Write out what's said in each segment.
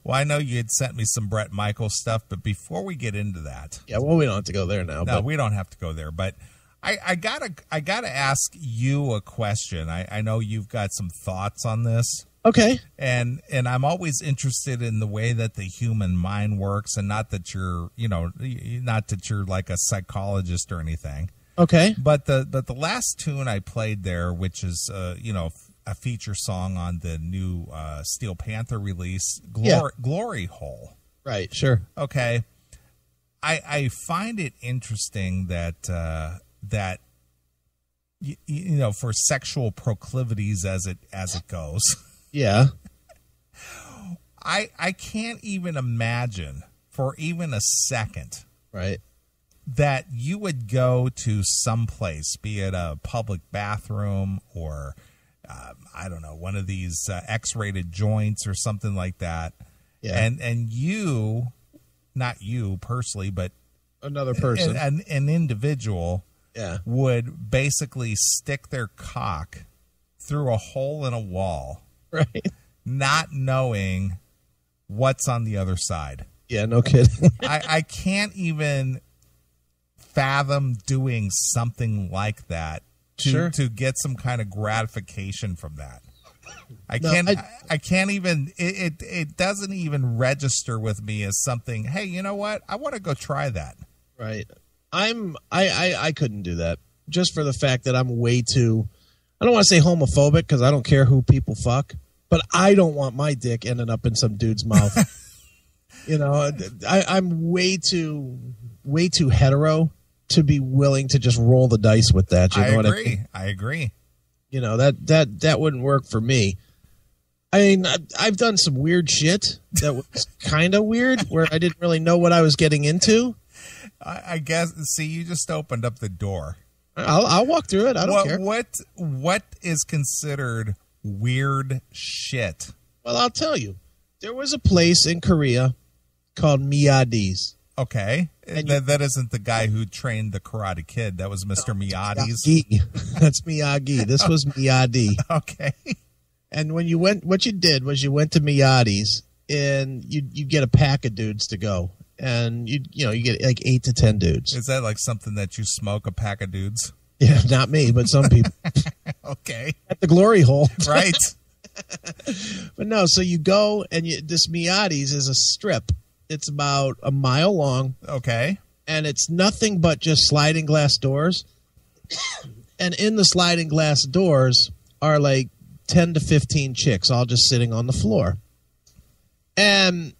Well, I know you had sent me some Bret Michaels stuff, but before we get into that, Yeah, well, we don't have to go there now. no, we don't have to go there. But I gotta ask you a question. I know you've got some thoughts on this. Okay. And I'm always interested in the way that the human mind works, and not that you're like a psychologist or anything. Okay. But the last tune I played there, which is a feature song on the new Steel Panther release, Gloryhole. Right. Sure. Okay. I find it interesting that for sexual proclivities as it goes. Yeah. I can't even imagine for even a second, right, that you would go to some place, be it a public bathroom or I don't know, one of these X-rated joints or something like that. Yeah. And you, not you personally, but another person, an individual, yeah, would basically stick their cock through a hole in a wall, right, not knowing what's on the other side. Yeah, no kidding. I can't even fathom doing something like that to get some kind of gratification from that. I can't even, it doesn't even register with me as something, hey, you know what? I want to go try that. Right. I couldn't do that, just for the fact that I'm way too, I don't want to say homophobic, because I don't care who people fuck, but I don't want my dick ending up in some dude's mouth. I'm way too hetero to be willing to just roll the dice with that. I agree. That wouldn't work for me. I mean, I've done some weird shit that was kind of weird, where I didn't really know what I was getting into. I guess. See, you just opened up the door. I'll walk through it. I don't care. What is considered weird shit? Well, I'll tell you. There was a place in Korea called Miyadi's. Okay. That isn't the guy who trained the Karate Kid. That was Mr. Miyagi's. That's Miyagi. This was Miyadi. Okay. And when you went, what you did was you went to Miyadi's, and you get a pack of dudes to go. And you get like 8 to 10 dudes. Is that like something that you smoke, a pack of dudes? Yeah, not me, but some people. Okay. At the glory hole. Right. But no, so you go, and this Miyadi's is a strip. It's about a mile long. Okay. And it's nothing but just sliding glass doors. And in the sliding glass doors are like 10 to 15 chicks all just sitting on the floor. And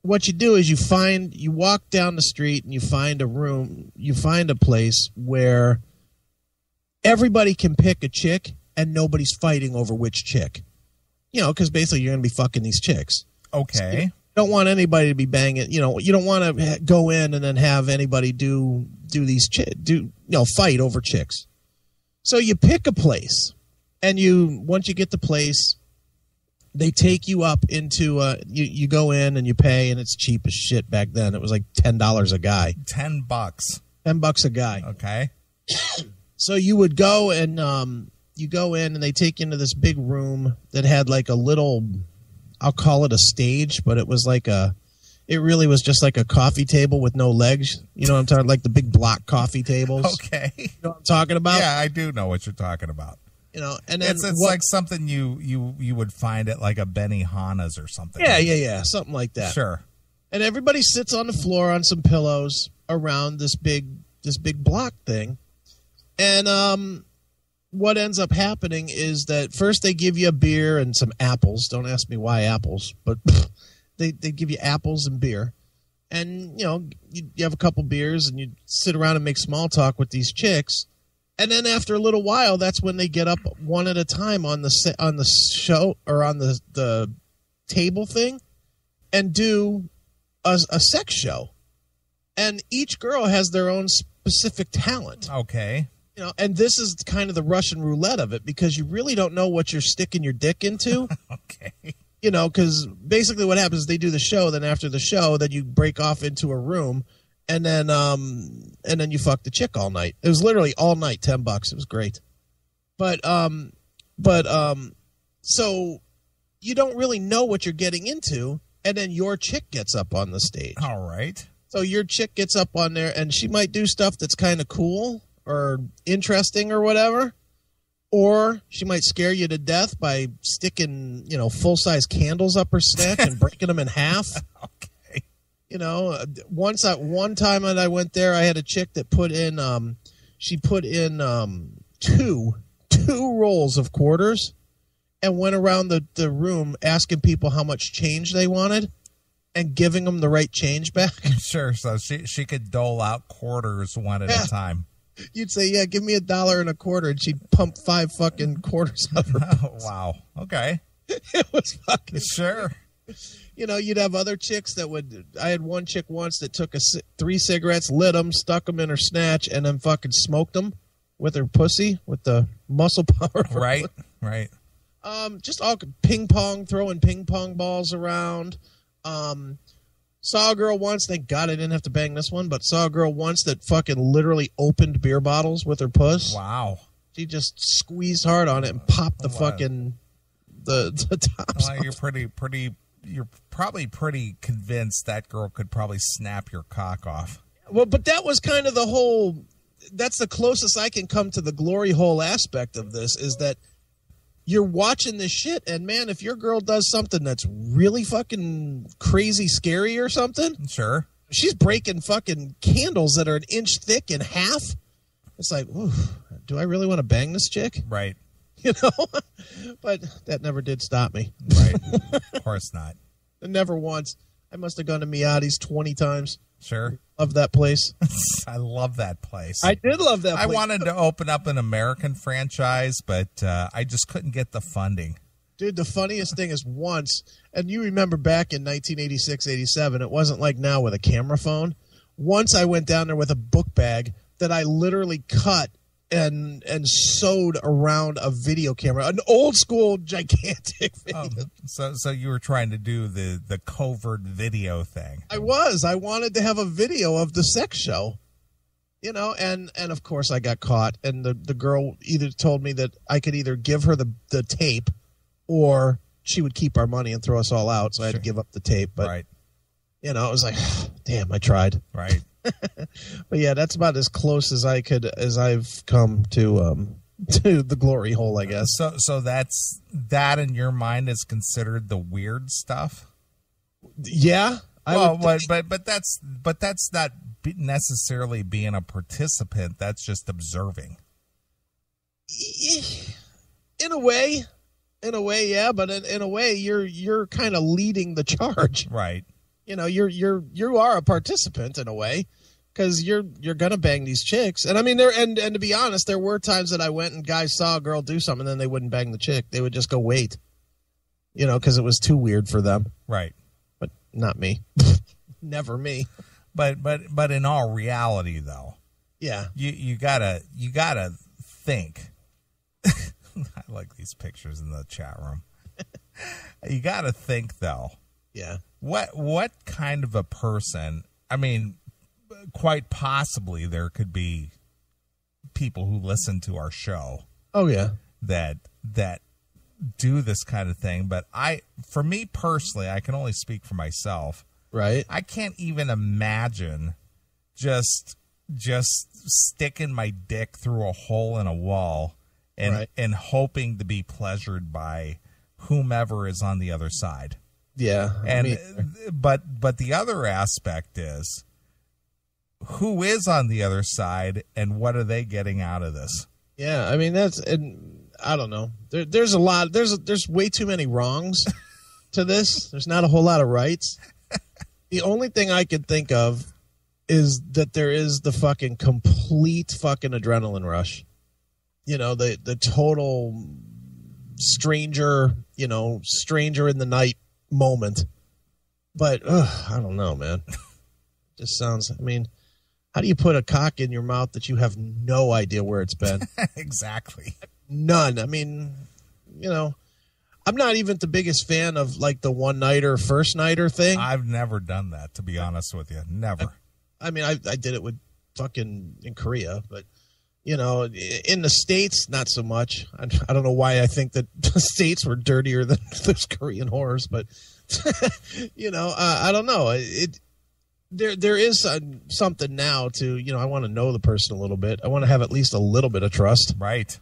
what you do is you walk down the street and you find a room, you find a place where everybody can pick a chick and nobody's fighting over which chick. Because basically you're going to be fucking these chicks. Okay. So you don't want anybody to be banging. You don't want to go in and then have anybody do these fight over chicks. So you pick a place, and once you get the place, they take you up into you go in and you pay, and it's cheap as shit back then. It was like $10 a guy. $10. $10 a guy. Okay. So you would go and you go in, and they take you into this big room that had like a little, I'll call it a stage, but it was like it really was just like a coffee table with no legs. You know what I'm talking, like the big block coffee tables. Okay. You know what I'm talking about? Yeah, I do know what you're talking about. And then it's like something you would find at like a Benihana's or something. Yeah, something like that. Sure. And everybody sits on the floor on some pillows around this big block thing. And what ends up happening is that first they give you a beer and some apples. Don't ask me why apples, but they give you apples and beer. And you have a couple beers and you sit around and make small talk with these chicks. And then after a little while, that's when they get up one at a time on the show or on the table thing and do a sex show. And each girl has their own specific talent. Okay. And this is kind of the Russian roulette of it, because you really don't know what you're sticking your dick into. Okay. Because basically what happens is they do the show, then after the show, then you break off into a room. And then you fuck the chick all night. It was literally all night, $10. It was great. But so you don't really know what you're getting into and then your chick gets up on the stage. All right. So your chick gets up on there, and she might do stuff that's kind of cool or interesting or whatever, or she might scare you to death by sticking, full-size candles up her snatch and breaking them in half. Okay. One time that I went there, I had a chick that put in, two rolls of quarters and went around the room asking people how much change they wanted and giving them the right change back. Sure. So she could dole out quarters one at a time. You'd say, yeah, give me $1.25, and she'd pump 5 fucking quarters out of her. Oh, wow. Okay. It was fucking sure. You'd have other chicks that would. I had one chick once that took 3 cigarettes, lit them, stuck them in her snatch, and then fucking smoked them with her pussy with the muscle power. Right. Just all throwing ping pong balls around. Saw a girl once, thank God I didn't have to bang this one, but saw a girl once that fucking literally opened beer bottles with her puss. Wow. She just squeezed hard on it and popped the fucking the tops. Well, you're probably pretty convinced that girl could probably snap your cock off. Well, but that was kind of that's the closest I can come to the glory hole aspect of this, is that you're watching this shit, and man, if your girl does something that's really fucking crazy scary or something, sure, she's breaking fucking candles that are an inch thick in half. It's like, ooh, do I really want to bang this chick? Right. But that never did stop me. Right. Of course not. Never once. I must have gone to Miati's 20 times. Sure. Love that place. I love that place. I did love that place. I wanted to open up an American franchise, but I just couldn't get the funding. Dude, the funniest thing is once, and you remember back in 1986, 87, it wasn't like now with a camera phone. Once I went down there with a book bag that I literally cut and sewed around a video camera, an old school gigantic video. So you were trying to do the covert video thing. I wanted to have a video of the sex show, and of course I got caught, and the girl either told me that I could either give her the tape or she would keep our money and throw us all out. So I had to give up the tape, but right. It was like, damn, I tried. Right. But yeah, that's about as close as I've come to the glory hole, I guess. So that in your mind is considered the weird stuff? Yeah. But that's not necessarily being a participant. That's just observing. In a way, yeah. But in a way, you're kind of leading the charge, right? You are a participant in a way, because you're gonna bang these chicks. And I mean, and to be honest, there were times that I went and guys saw a girl do something, and then they wouldn't bang the chick. They would just go wait, because it was too weird for them. Right. But not me. Never me. But in all reality, though, yeah, you gotta think. I like these pictures in the chat room. You gotta think, though. Yeah. What kind of a person? I mean, quite possibly there could be people who listen to our show. Oh yeah. That do this kind of thing, but for me personally, I can only speak for myself. Right. I can't even imagine just sticking my dick through a hole in a wall and hoping to be pleasured by whomever is on the other side. Yeah. But the other aspect is, who is on the other side and what are they getting out of this? Yeah, I mean, I don't know. There's a lot. There's way too many wrongs to this. There's not a whole lot of rights. The only thing I could think of is that there is the fucking complete fucking adrenaline rush. The total stranger in the night moment. But I don't know, man. Just sounds, I mean, how do you put a cock in your mouth that you have no idea where it's been? Exactly. None. I mean, I'm not even the biggest fan of like the one nighter, first nighter thing. I've never done that, to be honest with you. Never. I mean, I did it with fucking in Korea, but in the States, not so much. I don't know why I think that the States were dirtier than those Korean whores, but I don't know. There is something now to, I want to know the person a little bit. I want to have at least a little bit of trust. Right.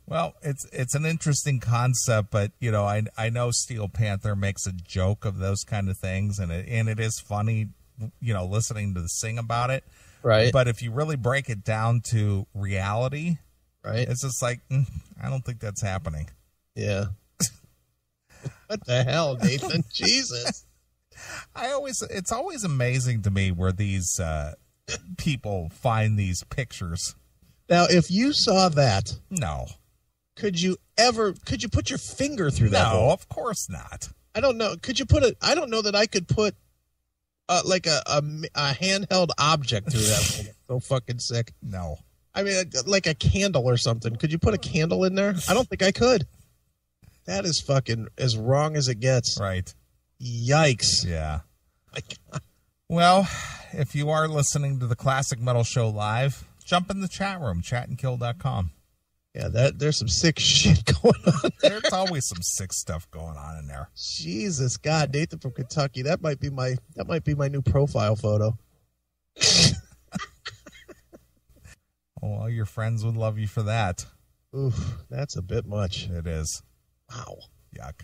Well, it's an interesting concept, but I know Steel Panther makes a joke of those kind of things, and it is funny, listening to sing about it. Right. But if you really break it down to reality, right, it's just like I don't think that's happening. Yeah. What the hell, Nathan? Jesus. It's always amazing to me where these people find these pictures. Now, if you saw that, no. Could you put your finger through that hole? No, of course not. I don't know. I don't know that I could put like a handheld object through that hole. So fucking sick. No. I mean, like a candle or something. Could you put a candle in there? I don't think I could. That is fucking as wrong as it gets. Right. Yikes. Yeah. My God. Well, if you are listening to the Classic Metal Show live, jump in the chat room, chatandkill.com. Yeah, there's some sick shit going on there. There's always some sick stuff going on in there. Jesus God, Nathan from Kentucky. That might be my new profile photo. Oh, well, your friends would love you for that. Oof, that's a bit much. It is. Wow. Yuck.